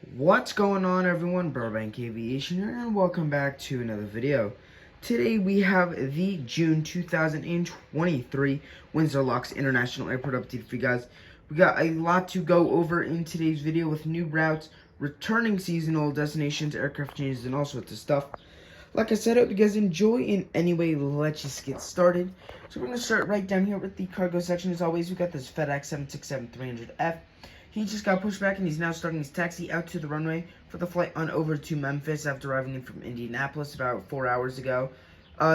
What's going on, everyone? Burbank Aviation here, and welcome back to another video. Today we have the June 2023 Windsor Locks International Airport update for you guys. We got a lot to go over in today's video with new routes, returning seasonal destinations, aircraft changes, and all sorts of stuff. Like I said, I hope you guys enjoy. In any way, let's just get started. So we're going to start right down here with the cargo section. As always, we got this FedEx 767-300F. He just got pushed back and he's now starting his taxi out to the runway for the flight on over to Memphis after arriving in from Indianapolis about 4 hours ago.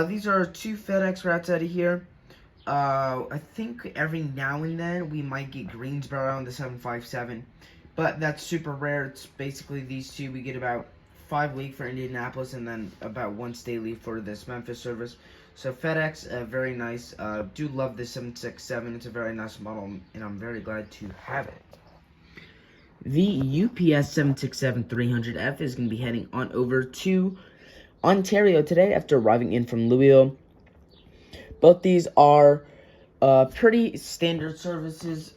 These are two FedEx routes out of here. I think every now and then we might get Greensboro on the 757, but that's super rare. It's basically these two. We get about 5 week for Indianapolis and then about once daily for this Memphis service. So FedEx, very nice. Do love this 767. It's a very nice model and I'm very glad to have it. The UPS 767-300F is going to be heading on over to Ontario today after arriving in from Louisville. Both these are pretty standard services.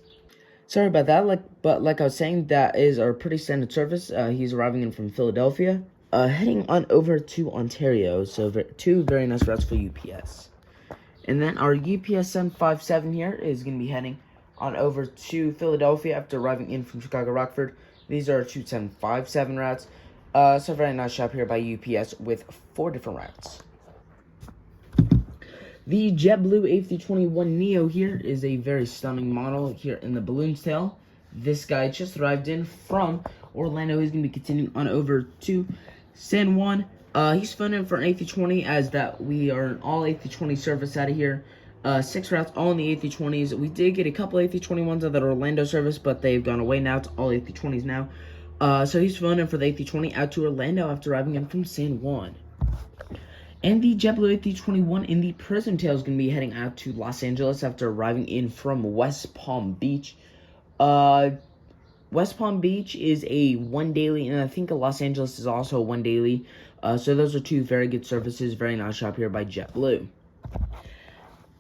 Sorry about that, but like I was saying, that is our pretty standard service. He's arriving in from Philadelphia, heading on over to Ontario. So two very nice routes for UPS. And then our UPS 757 here is going to be heading on over to Philadelphia after arriving in from Chicago Rockford. These are 2 757 routes. So very nice shop here by UPS with 4 different routes. The JetBlue A321neo here is a very stunning model here in the balloon's tail. This guy just arrived in from Orlando. He's going to be continuing on over to San Juan. He's flown in for an A320 as that we are an all A320 service out of here. 6 routes, all in the A320s. We did get a couple A321s of that Orlando service, but they've gone away now. It's all A320s now. So he's flown in for the A320 out to Orlando after arriving in from San Juan. And the JetBlue A321 in the Prism Tail is going to be heading out to Los Angeles after arriving in from West Palm Beach. West Palm Beach is a 1 daily, and I think Los Angeles is also a 1 daily. So those are 2 very good services. Very nice shop here by JetBlue.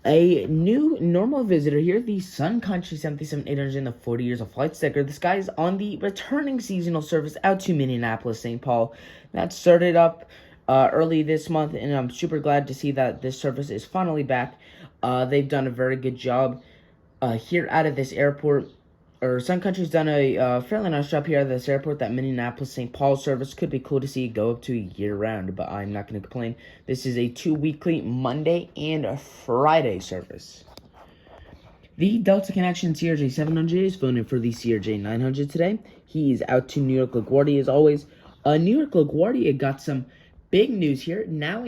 A new normal visitor here, the Sun Country 737-800 in the 40 years of flight sticker. This guy is on the returning seasonal service out to Minneapolis, St. Paul. That started up early this month, and I'm super glad to see that this service is finally back. They've done a very good job here out of this airport. Sun Country's done a fairly nice job here at this airport. That Minneapolis-St. Paul service could be cool to see go up to year-round, but I'm not going to complain. This is a 2-weekly Monday and Friday service. The Delta Connection CRJ-700 is flown in for the CRJ-900 today. He's out to New York LaGuardia as always. New York LaGuardia got some big news here. Now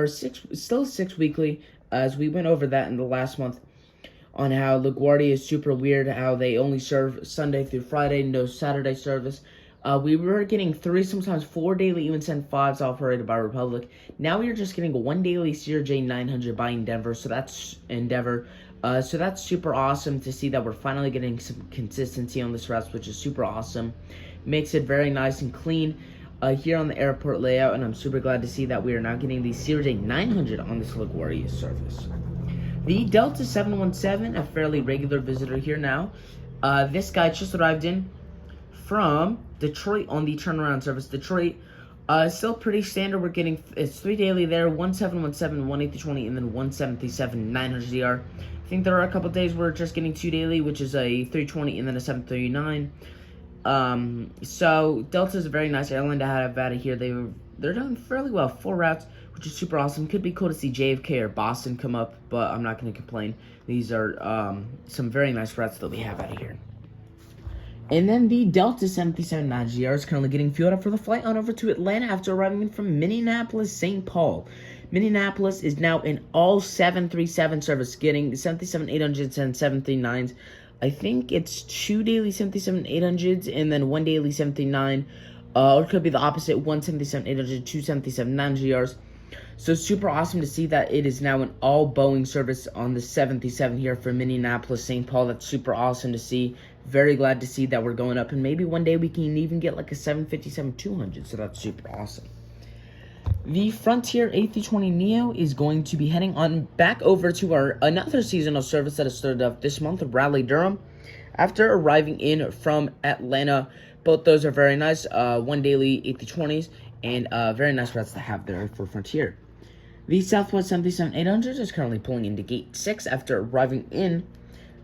still 6 weekly, as we went over that in the last month, on how LaGuardia is super weird, how they only serve Sunday through Friday, no Saturday service. We were getting 3, sometimes 4 daily even send 5s operated by Republic. Now we are just getting a 1 daily CRJ-900 by Endeavor, so that's super awesome to see that we're finally getting some consistency on this route, which is super awesome. Makes it very nice and clean here on the airport layout, and I'm super glad to see that we are now getting the CRJ-900 on this LaGuardia service. The Delta 717, a fairly regular visitor here now. This guy just arrived in from Detroit on the turnaround service. Detroit, still pretty standard. We're getting, it's 3 daily there, 1717, 1820, and then 1737, 900ZR. I think there are a couple days we're just getting 2 daily, which is a 320 and then a 739. So Delta's a very nice airline to have out of here. They're doing fairly well. 4 routes, which is super awesome. Could be cool to see JFK or Boston come up, but I'm not going to complain. These are some very nice routes that we have out of here. And then the Delta 737-9GR is currently getting fueled up for the flight on over to Atlanta after arriving in from Minneapolis, St. Paul. Minneapolis is now in all 737 service, getting 737-800s and 739s. I think it's 2 daily 737-800s and then 1 daily 739. Or it could be the opposite, 1 737-800, 2 737-9GRs. So super awesome to see that it is now an all Boeing service on the 737 here for Minneapolis, St. Paul. That's super awesome to see. Very glad to see that we're going up. And maybe one day we can even get like a 757-200. So that's super awesome. The Frontier A320neo is going to be heading on back over to another seasonal service that has started up this month, Raleigh, Durham, after arriving in from Atlanta Both those are very nice. One daily A320s, and very nice routes to have there for Frontier. The Southwest 737-800 is currently pulling into Gate 6 after arriving in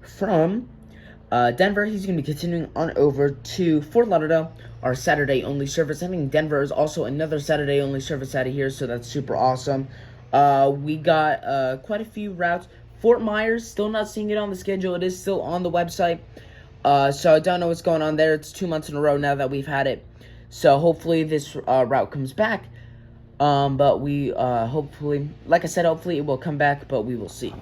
from Denver. He's going to be continuing on over to Fort Lauderdale, our Saturday-only service. I think Denver is also another Saturday-only service out of here, so that's super awesome. We got quite a few routes. Fort Myers, still not seeing it on the schedule. It is still on the website. So I don't know what's going on there. It's 2 months in a row now that we've had it. So hopefully this route comes back. But we hopefully, like I said, hopefully it will come back, but we will see.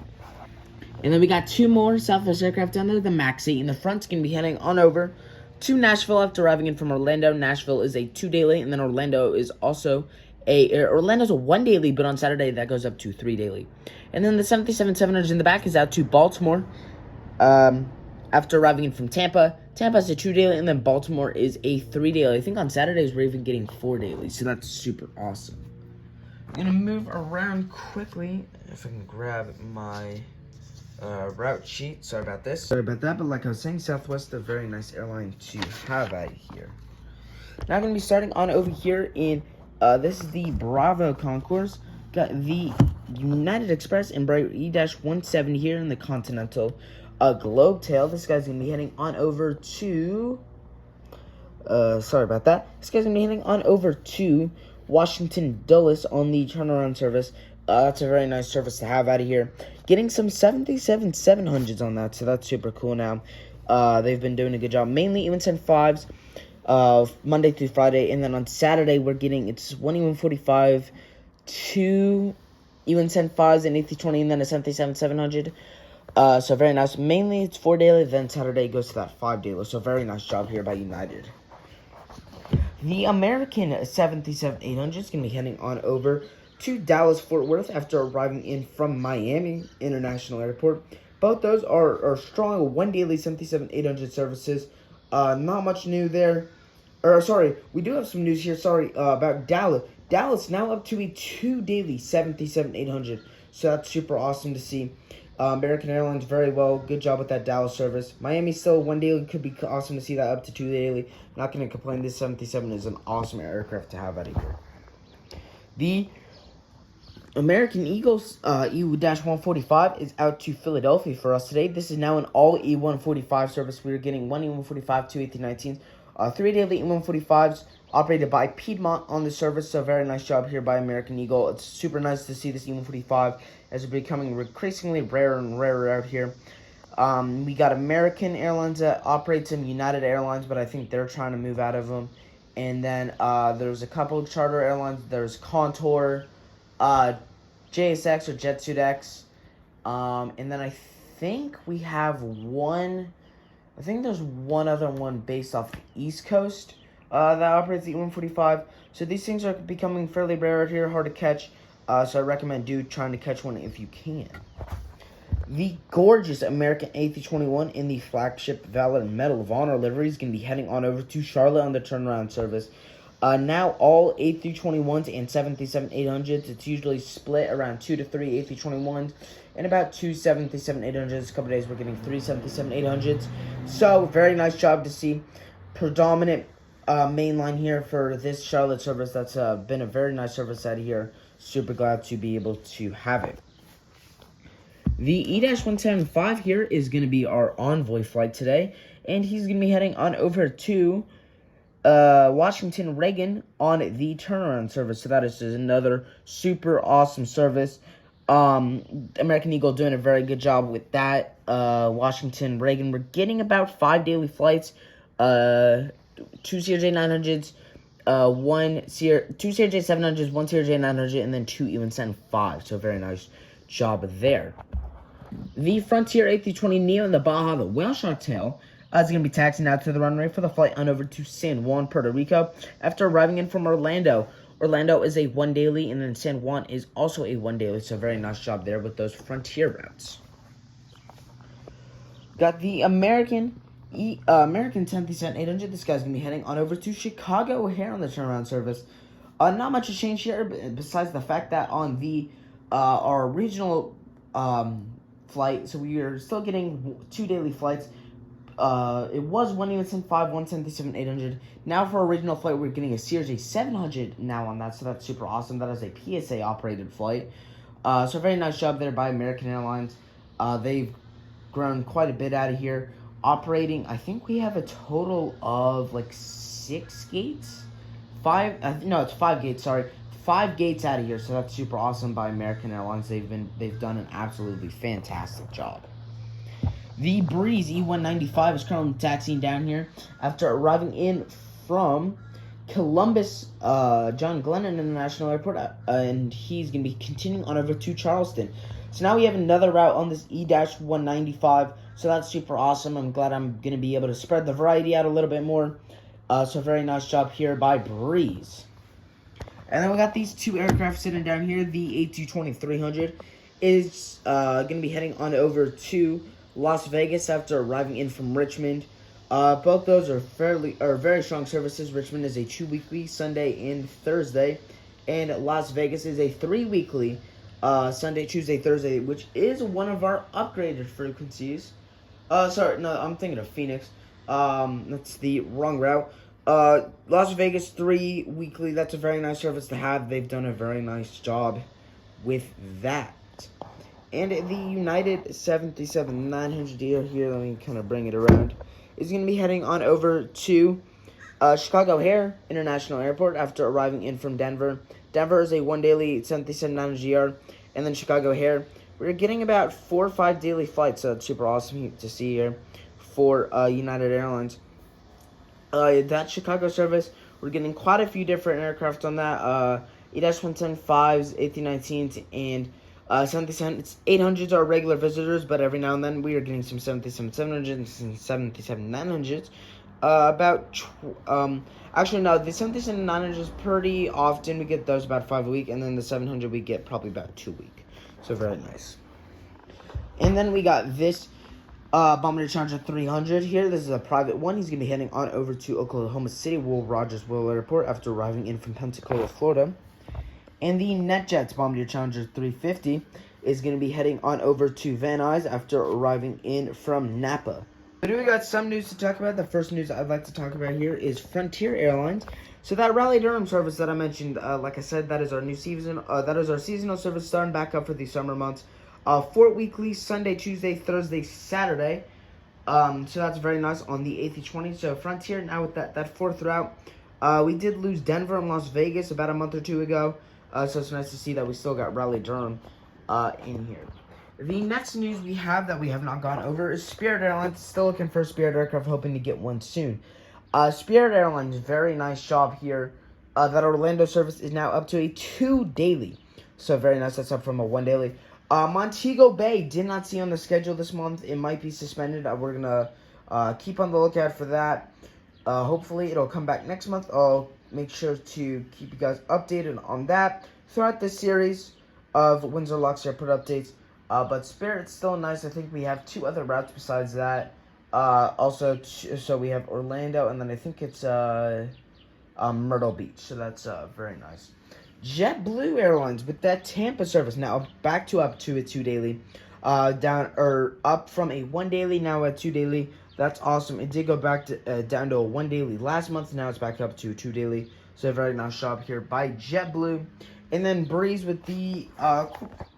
And then we got two more Southwest aircraft down there. The MAX 8 in the front's going to be heading on over to Nashville after arriving in from Orlando. Nashville is a 2-day late, and then Orlando is also Orlando's a 1-day late, but on Saturday that goes up to 3 daily. And then the 737-700 in the back is out to Baltimore after arriving in from Tampa. Tampa's a 2-day late, and then Baltimore is a 3-day late. I think on Saturdays we're even getting 4 dailies, so that's super awesome. I'm going to move around quickly if I can grab my route sheet. Sorry about this. Sorry about that, but like I was saying, Southwest is a very nice airline to have out here. Now I'm going to be starting on over here in, this is the Bravo Concourse. Got the United Express and Embraer E-170 here in the Continental Globe Tail. This guy's going to be heading on over to, sorry about that. This guy's going to be heading on over to Washington Dulles on the turnaround service. That's a very nice service to have out of here. Getting some 737-700s on that, so that's super cool now. They've been doing a good job. Mainly E-175s Monday through Friday, and then on Saturday we're getting, it's one E-145, two E-175s, an A320, and then a 737-700. So very nice. Mainly it's 4 daily, then Saturday goes to that 5 daily. So very nice job here by United. The American 737-800 is going to be heading on over to Dallas-Fort Worth after arriving in from Miami International Airport. Both those are strong 1 daily 737-800 services. Not much new there. Or sorry, we do have some news here. Sorry about Dallas. Dallas now up to a 2 daily 737-800. So that's super awesome to see. American Airlines very well. Good job with that Dallas service. Miami still 1 daily. Could be awesome to see that up to 2 daily. Not going to complain. This 737 is an awesome aircraft to have out of here. The American Eagles E-145 is out to Philadelphia for us today. This is now an all E-145 service. We are getting one E-145, two A319s, 3 daily E-145s operated by Piedmont on the service. So very nice job here by American Eagle. It's super nice to see this E-145 as it's becoming increasingly rarer and rarer out here. We got American Airlines that operates in United Airlines, but I think they're trying to move out of them. And then there's a couple of charter airlines. There's Contour, JSX or JetSuitX, and then I think we have one. I think there's one other one based off the East Coast that operates the E-145. So these things are becoming fairly rare out here, hard to catch. So I recommend trying to catch one if you can. The gorgeous American A321 in the flagship Valor Medal of Honor livery is going to be heading on over to Charlotte on the turnaround service. Now all A321s and 737-800s, it's usually split around 2 to 3 A321s and about 2 737-800s. A couple days we're getting 3 737-800s. So very nice job to see. Predominant mainline here for this Charlotte service. That's been a very nice service out of here. Super glad to be able to have it. The E-175 here is going to be our envoy flight today, and he's going to be heading on over to Washington Reagan on the turnaround service. So that is just another super awesome service. American Eagle doing a very good job with that. Washington Reagan, we're getting about 5 daily flights, 2 CRJ-900s, 2 CRJ-700s, 1 CRJ-900, and then 2 E-175. So very nice job there. The Frontier A320neo and the Baja, the whale shark tail, is going to be taxiing out to the runway for the flight on over to San Juan, Puerto Rico, after arriving in from Orlando. Orlando is a 1 daily, and then San Juan is also a 1 daily, so very nice job there with those Frontier routes. Got the American 737-800. This guy's going to be heading on over to Chicago O'Hare on the turnaround service. Not much has changed here, besides the fact that on the our regional flight, so we are still getting 2 daily flights. It was 187.5, 177-800. Now for a regional flight, we're getting a Series A 700 now on that, so that's super awesome. That is a PSA operated flight. So very nice job there by American Airlines. They've grown quite a bit out of here. Operating, I think we have a total of like 6 gates? It's 5 gates, sorry. 5 gates out of here, so that's super awesome by American Airlines. They've done an absolutely fantastic job. The Breeze E195 is currently taxiing down here after arriving in from Columbus, John Glennon International Airport, and he's going to be continuing on over to Charleston. So now we have another route on this E-195, so that's super awesome. I'm glad I'm going to be able to spread the variety out a little bit more. So very nice job here by Breeze. And then we got these 2 aircraft sitting down here. The A220-300 is going to be heading on over to Las Vegas after arriving in from Richmond. Both those are very strong services. Richmond is a 2-weekly, Sunday and Thursday, and Las Vegas is a 3-weekly, Sunday, Tuesday, Thursday, which is one of our upgraded frequencies. Sorry, no, I'm thinking of Phoenix. That's the wrong route. Las Vegas 3 weekly. That's a very nice service to have. They've done a very nice job with that. And the United 737-900 deal here, let me kind of bring it around, is going to be heading on over to Chicago O'Hare International Airport after arriving in from Denver. Denver is a 1 daily 737-900ER, and then Chicago O'Hare. We're getting about 4 or 5 daily flights, so it's super awesome to see here for United Airlines. That Chicago service, we're getting quite a few different aircraft on that. E-110-5s, A319s, and 737-800s are regular visitors, but every now and then we are getting some 737-700s and 737-900s. Actually, no, the 737-900s pretty often. We get those about 5 a week, and then the 700 we get probably about 2 a week. So very nice. And then we got this Bombardier Challenger 300 here. This is a private one. He's going to be heading on over to Oklahoma City Will Rogers Will Airport after arriving in from Pensacola, Florida. And the NetJets Bombardier Challenger 350 is going to be heading on over to Van Nuys after arriving in from Napa. But we got some news to talk about. The first news I'd like to talk about here is Frontier Airlines. So that Raleigh-Durham service that I mentioned, like I said, that is our new season. That is our seasonal service starting back up for the summer months. 4 weekly, Sunday, Tuesday, Thursday, Saturday. So that's very nice on the A320. So Frontier now with that 4th route. We did lose Denver and Las Vegas about a month or 2 ago. So it's nice to see that we still got Raleigh-Durham in here. The next news we have that we have not gone over is Spirit Airlines. Still looking for a Spirit aircraft, hoping to get one soon. Spirit Airlines, very nice job here. That Orlando service is now up to a 2 daily. So very nice. That's up from a 1 daily. Montego Bay did not see on the schedule this month. It might be suspended. We're going to keep on the lookout for that. Hopefully it'll come back next month. I'll make sure to keep you guys updated on that throughout this series of Windsor Locks Airport updates. But Spirit's still nice. I think we have 2 other routes besides that. So we have Orlando, and then I think it's Myrtle Beach. So that's very nice. JetBlue Airlines with that Tampa service now up to a 2 daily, up from a 1 daily, now a 2 daily. That's awesome. It did go back to down to a 1 daily last month. Now it's back up to a 2 daily. So a very nice job here by JetBlue. And then Breeze with the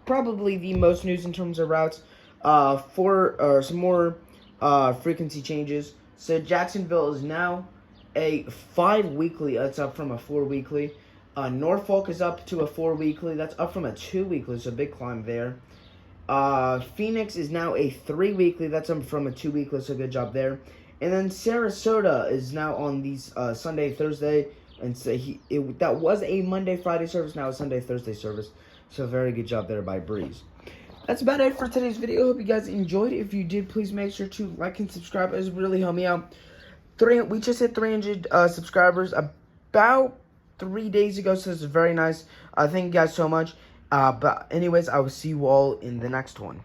probably the most news in terms of routes. Some more frequency changes. So Jacksonville is now a 5 weekly. That's up from a 4 weekly. Norfolk is up to a 4 weekly. That's up from a 2 weekly. So a big climb there. Phoenix is now a 3 weekly. That's up from a 2 weekly. So good job there. And then Sarasota is now on these Sunday, Thursday, and so that was a Monday, Friday service. Now a Sunday, Thursday service. So very good job there by Breeze. That's about it for today's video. Hope you guys enjoyed. If you did, please make sure to like and subscribe. It really helped me out. We just hit 300 subscribers about 3 days ago, so this is very nice. Thank you guys so much. But anyways, I will see you all in the next one.